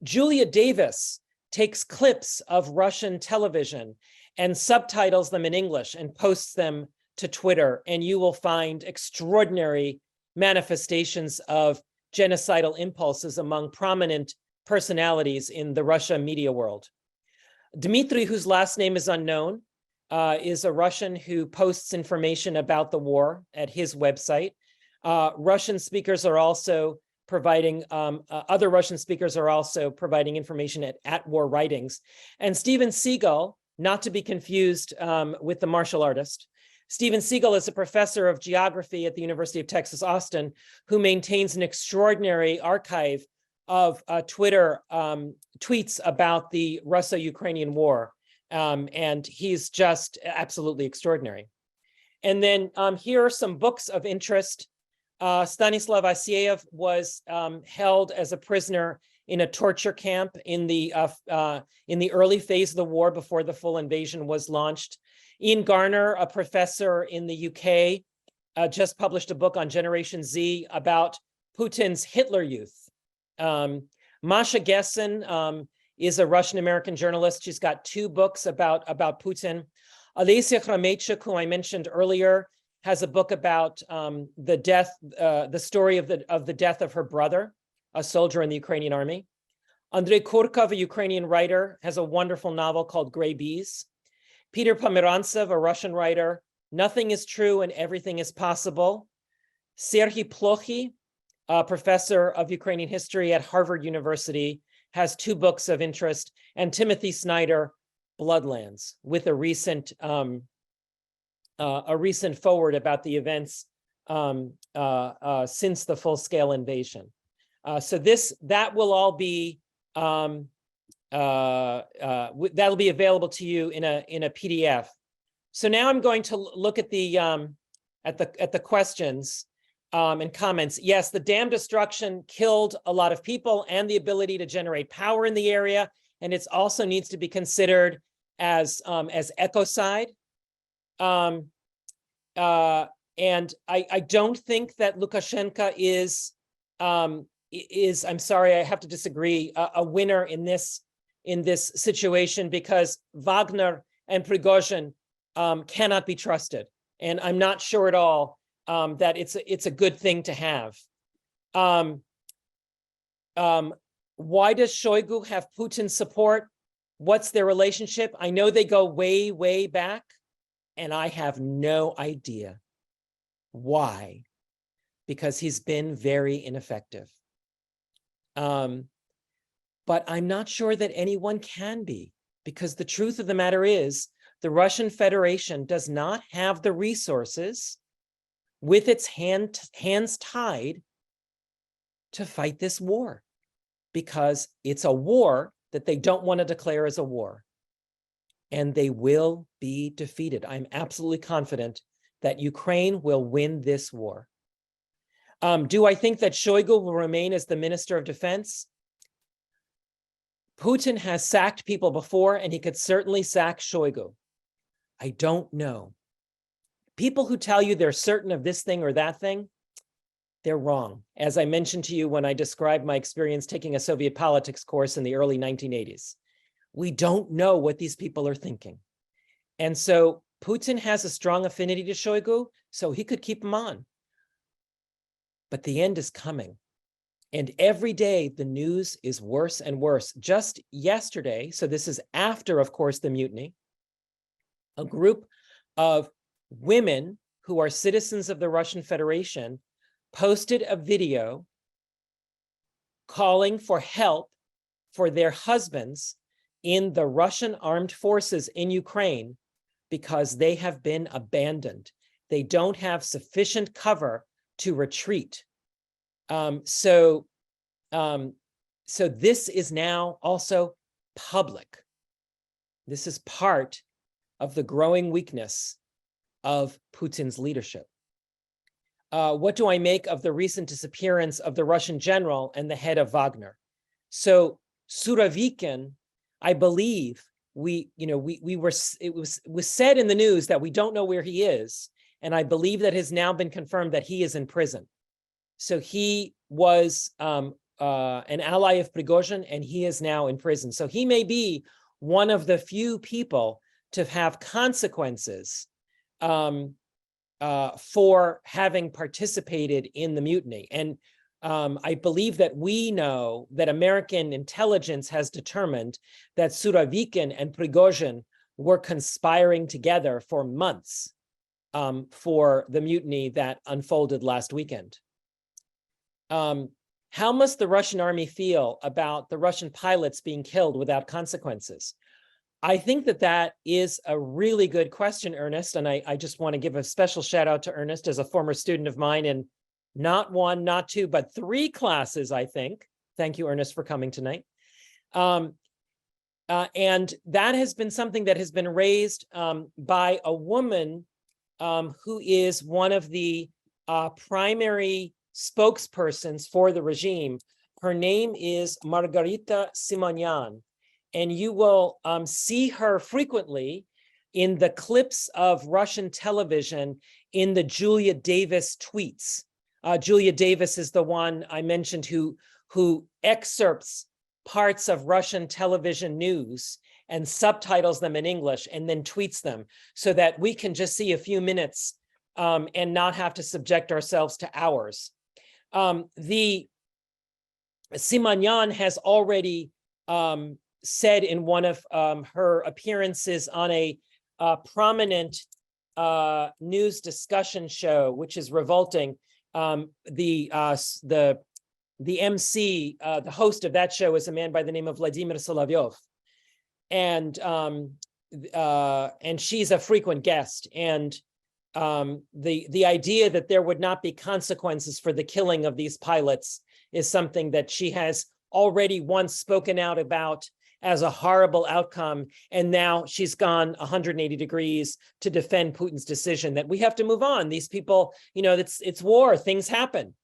Julia Davis takes clips of Russian television and subtitles them in English and posts them to Twitter, and you will find extraordinary manifestations of genocidal impulses among prominent personalities in the Russia media world. Dmitry, whose last name is unknown, is a Russian who posts information about the war at his website. Russian speakers are also providing, other Russian speakers are also providing information at War Writings. And Steven Seagal, not to be confused with the martial artist, Steven Seagal is a professor of geography at the University of Texas, Austin, who maintains an extraordinary archive of Twitter tweets about the Russo-Ukrainian war. And he's just absolutely extraordinary. And then here are some books of interest. Stanislav Asiev was held as a prisoner in a torture camp in the early phase of the war before the full invasion was launched. Ian Garner, a professor in the UK, just published a book on Generation Z about Putin's Hitler Youth. Masha Gessen is a Russian-American journalist. She's got 2 books about Putin. Alicia Khramechuk, who I mentioned earlier, has a book about the story of the death of her brother, a soldier in the Ukrainian army. Andrei Kurkov, a Ukrainian writer, has a wonderful novel called Gray Bees. Peter Pomerantsev, a Russian writer, Nothing is True and Everything is Possible. Serhiy Plokhy, a professor of Ukrainian history at Harvard University, has 2 books of interest, and Timothy Snyder, Bloodlands, with a recent forward about the events since the full-scale invasion. So that will all be that'll be available to you in a PDF. So now I'm going to look at the questions and comments. Yes, the dam destruction killed a lot of people and the ability to generate power in the area, and it also needs to be considered as ecocide. And I don't think that Lukashenko is I'm sorry, I have to disagree, a winner in this situation, because Wagner and Prigozhin cannot be trusted, and I'm not sure at all that it's a good thing to have. Why does Shoigu have Putin's support? What's their relationship? I know they go way, way back, and I have no idea why, because he's been very ineffective. But I'm not sure that anyone can be, because the truth of the matter is the Russian Federation does not have the resources with its hands tied to fight this war, because it's a war that they don't want to declare as a war. And they will be defeated. I'm absolutely confident that Ukraine will win this war. Do I think that Shoigu will remain as the Minister of Defense? Putin has sacked people before, and he could certainly sack Shoigu. I don't know. People who tell you they're certain of this thing or that thing, they're wrong. As I mentioned to you when I described my experience taking a Soviet politics course in the early 1980s, we don't know what these people are thinking. And so Putin has a strong affinity to Shoigu, so he could keep him on. But the end is coming. And every day the news is worse and worse. Just yesterday, so this is after, of course, the mutiny, a group of women who are citizens of the Russian Federation posted a video calling for help for their husbands in the Russian armed forces in Ukraine, because they have been abandoned. They don't have sufficient cover to retreat. So this is now also public. This is part of the growing weakness of Putin's leadership. What do I make of the recent disappearance of the Russian general and the head of Wagner? So Surovikin, I believe, it was said in the news that we don't know where he is. And I believe that has now been confirmed that he is in prison. So he was an ally of Prigozhin, and he is now in prison. So he may be one of the few people to have consequences for having participated in the mutiny. And I believe that we know that American intelligence has determined that Surovikin and Prigozhin were conspiring together for months for the mutiny that unfolded last weekend. How must the Russian army feel about the Russian pilots being killed without consequences? I think that that is a really good question, Ernest, and I just want to give a special shout out to Ernest as a former student of mine in not one, not two, but 3 classes, I think. Thank you, Ernest, for coming tonight. And that has been something that has been raised by a woman who is one of the primary spokespersons for the regime. Her name is Margarita Simonyan, and you will see her frequently in the clips of Russian television in the Julia Davis tweets. Julia Davis is the one I mentioned who excerpts parts of Russian television news and subtitles them in English and then tweets them so that we can just see a few minutes and not have to subject ourselves to hours. The Simonyan has already said in one of her appearances on a prominent news discussion show, which is revolting. The MC, the host of that show, is a man by the name of Vladimir Solovyov, and she's a frequent guest. And the idea that there would not be consequences for the killing of these pilots is something that she has already once spoken out about as a horrible outcome, and now she's gone 180 degrees to defend Putin's decision that we have to move on. These people, it's war, things happen.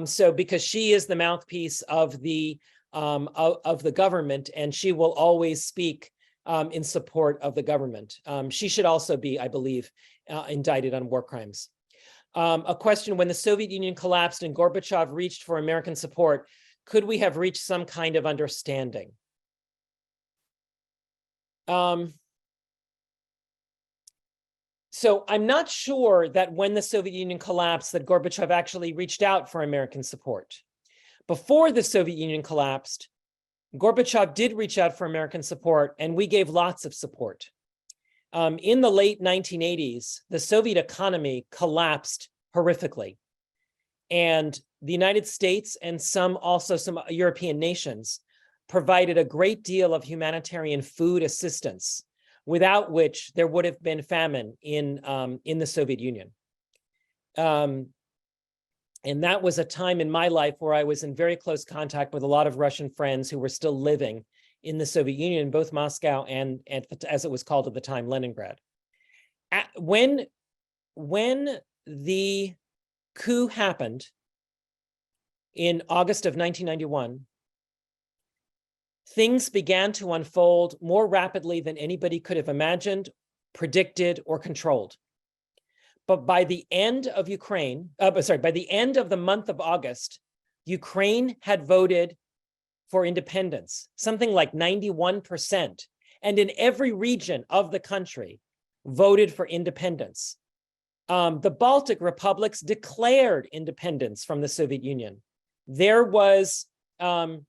So because she is the mouthpiece of the government, and she will always speak in support of the government. She should also be, I believe, indicted on war crimes. A question: when the Soviet Union collapsed and Gorbachev reached for American support, could we have reached some kind of understanding? So I'm not sure that when the Soviet Union collapsed that Gorbachev actually reached out for American support. Before the Soviet Union collapsed, Gorbachev did reach out for American support, and we gave lots of support. In the late 1980s, the Soviet economy collapsed horrifically. And the United States and some European nations provided a great deal of humanitarian food assistance, without which there would have been famine in the Soviet Union. And that was a time in my life where I was in very close contact with a lot of Russian friends who were still living in the Soviet Union, both Moscow and, as it was called at the time, Leningrad. When the coup happened in August of 1991, things began to unfold more rapidly than anybody could have imagined, predicted, or controlled. But by the end of by the end of the month of August, Ukraine had voted for independence, something like 91%. And in every region of the country, voted for independence. The Baltic republics declared independence from the Soviet Union. There was armed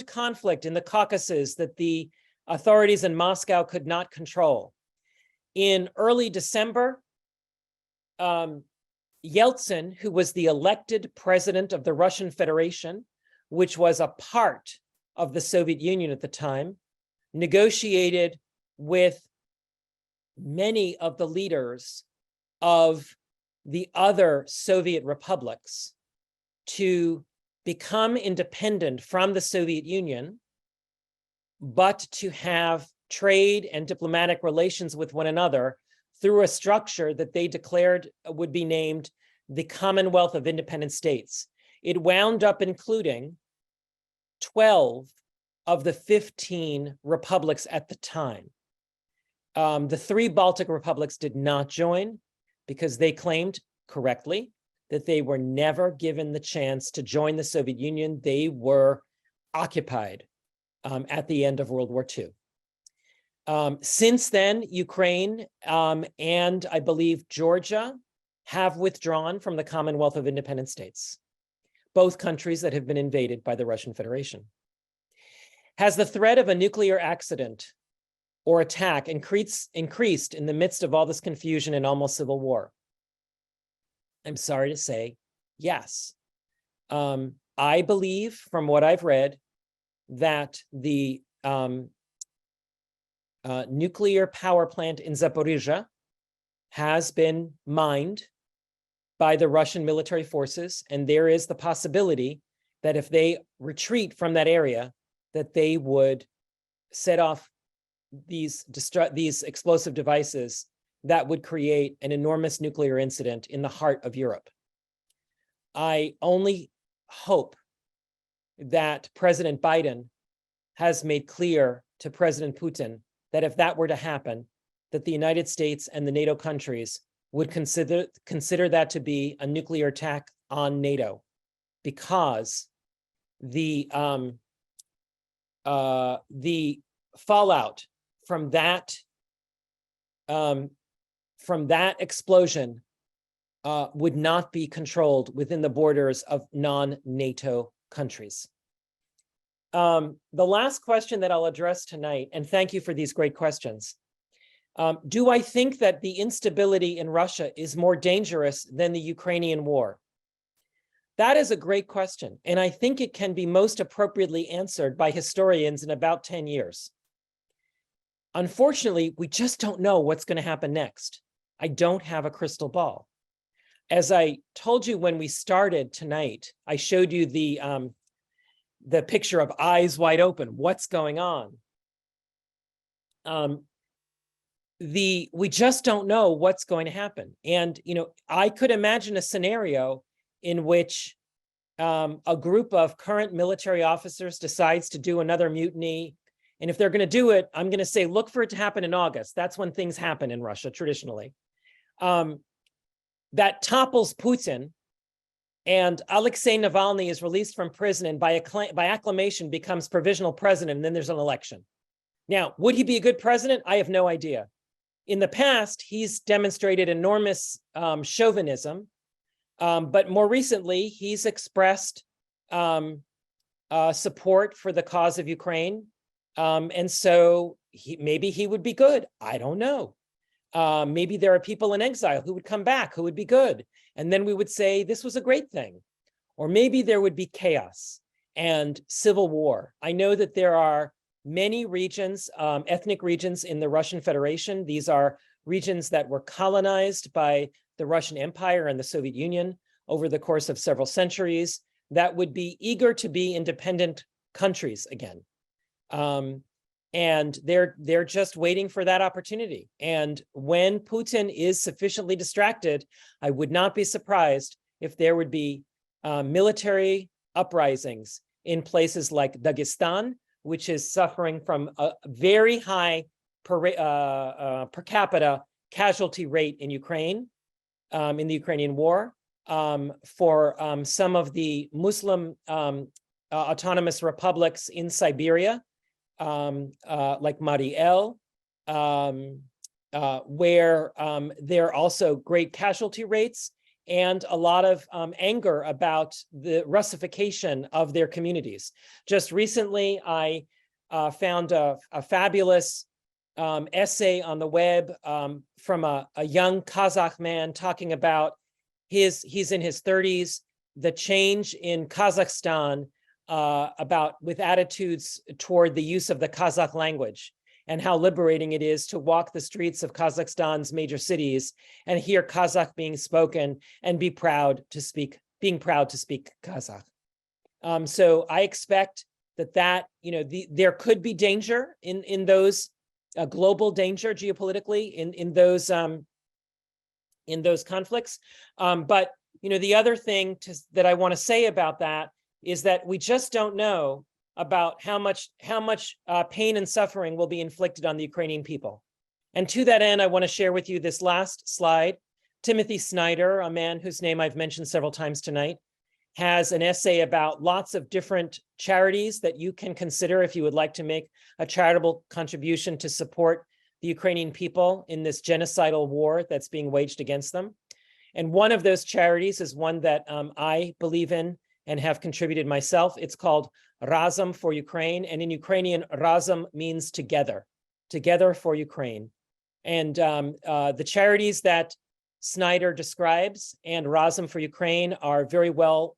conflict in the Caucasus that the authorities in Moscow could not control. In early December, Yeltsin, who was the elected president of the Russian Federation, which was a part of the Soviet Union at the time, negotiated with many of the leaders of the other Soviet republics to become independent from the Soviet Union, but to have trade and diplomatic relations with one another through a structure that they declared would be named the Commonwealth of Independent States. It wound up including 12 of the 15 republics at the time. The 3 Baltic republics did not join because they claimed correctly that they were never given the chance to join the Soviet Union. They were occupied at the end of World War II. Since then, Ukraine and I believe Georgia have withdrawn from the Commonwealth of Independent States, both countries that have been invaded by the Russian Federation. Has the threat of a nuclear accident or attack increased in the midst of all this confusion and almost civil war? I'm sorry to say, yes. I believe, from what I've read, that the nuclear power plant in Zaporizhzhia has been mined by the Russian military forces, and there is the possibility that if they retreat from that area, that they would set off these explosive devices that would create an enormous nuclear incident in the heart of Europe. I only hope that President Biden has made clear to President Putin that if that were to happen, that the United States and the NATO countries would consider that to be a nuclear attack on NATO, because the fallout from that explosion would not be controlled within the borders of non-NATO countries. The last question that I'll address tonight, and thank you for these great questions. Do I think that the instability in Russia is more dangerous than the Ukrainian war? That is a great question, and I think it can be most appropriately answered by historians in about 10 years. Unfortunately, we just don't know what's going to happen next. I don't have a crystal ball. As I told you when we started tonight, I showed you the picture of eyes wide open. What's going on? We just don't know what's going to happen. And, I could imagine a scenario in which a group of current military officers decides to do another mutiny. And if they're going to do it, I'm going to say, look for it to happen in August. That's when things happen in Russia traditionally. That topples Putin, and Alexei Navalny is released from prison and by acclamation becomes provisional president, and then there's an election. Now, would he be a good president? I have no idea. In the past, he's demonstrated enormous chauvinism, but more recently, he's expressed support for the cause of Ukraine. And so maybe he would be good. I don't know. Maybe there are people in exile who would come back, who would be good. And then we would say this was a great thing. Or maybe there would be chaos and civil war. I know that there are many regions, ethnic regions in the Russian Federation. These are regions that were colonized by the Russian Empire and the Soviet Union over the course of several centuries that would be eager to be independent countries again. And they're just waiting for that opportunity. And when Putin is sufficiently distracted, I would not be surprised if there would be military uprisings in places like Dagestan, which is suffering from a very high per capita casualty rate in Ukraine, in the Ukrainian war, for some of the Muslim autonomous republics in Siberia, like Mari El, where there are also great casualty rates and a lot of anger about the Russification of their communities. Just recently, I found a fabulous essay on the web from a young Kazakh man talking about he's in his 30s, the change in Kazakhstan with attitudes toward the use of the Kazakh language, and how liberating it is to walk the streets of Kazakhstan's major cities and hear Kazakh being spoken and being proud to speak Kazakh. So I expect that there could be danger in those global danger geopolitically in those conflicts. But the other thing that I want to say about that is that we just don't know about how much pain and suffering will be inflicted on the Ukrainian people. And to that end, I want to share with you this last slide. Timothy Snyder, a man whose name I've mentioned several times tonight, has an essay about lots of different charities that you can consider if you would like to make a charitable contribution to support the Ukrainian people in this genocidal war that's being waged against them. And one of those charities is one that I believe in and have contributed myself. It's called Razom for Ukraine. And in Ukrainian, Razom means together, together for Ukraine. And the charities that Snyder describes and Razom for Ukraine are very well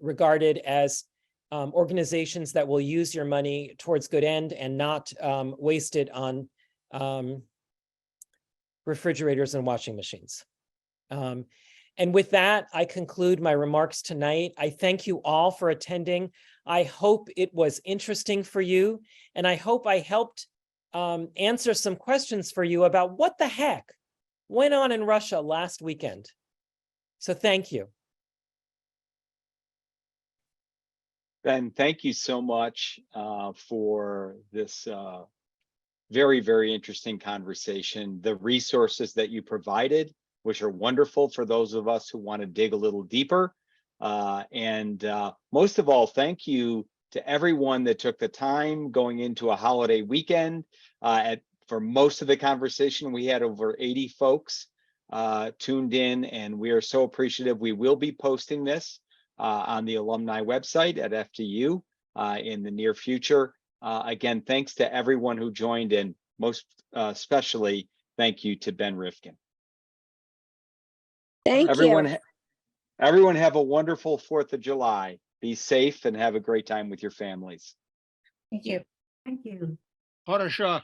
regarded as organizations that will use your money towards good end and not waste it on refrigerators and washing machines. And with that, I conclude my remarks tonight. I thank you all for attending. I hope it was interesting for you, and I hope I helped answer some questions for you about what the heck went on in Russia last weekend. So thank you. Ben, thank you so much for this very, very interesting conversation. The resources that you provided, which are wonderful for those of us who want to dig a little deeper. And most of all, thank you to everyone that took the time going into a holiday weekend. For most of the conversation, we had over 80 folks tuned in, and we are so appreciative. We will be posting this on the alumni website at FDU in the near future. Again, thanks to everyone who joined in, most especially thank you to Ben Rifkin. Thank you. Everyone have a wonderful 4th of July. Be safe and have a great time with your families. Thank you. Thank you. Хорошо.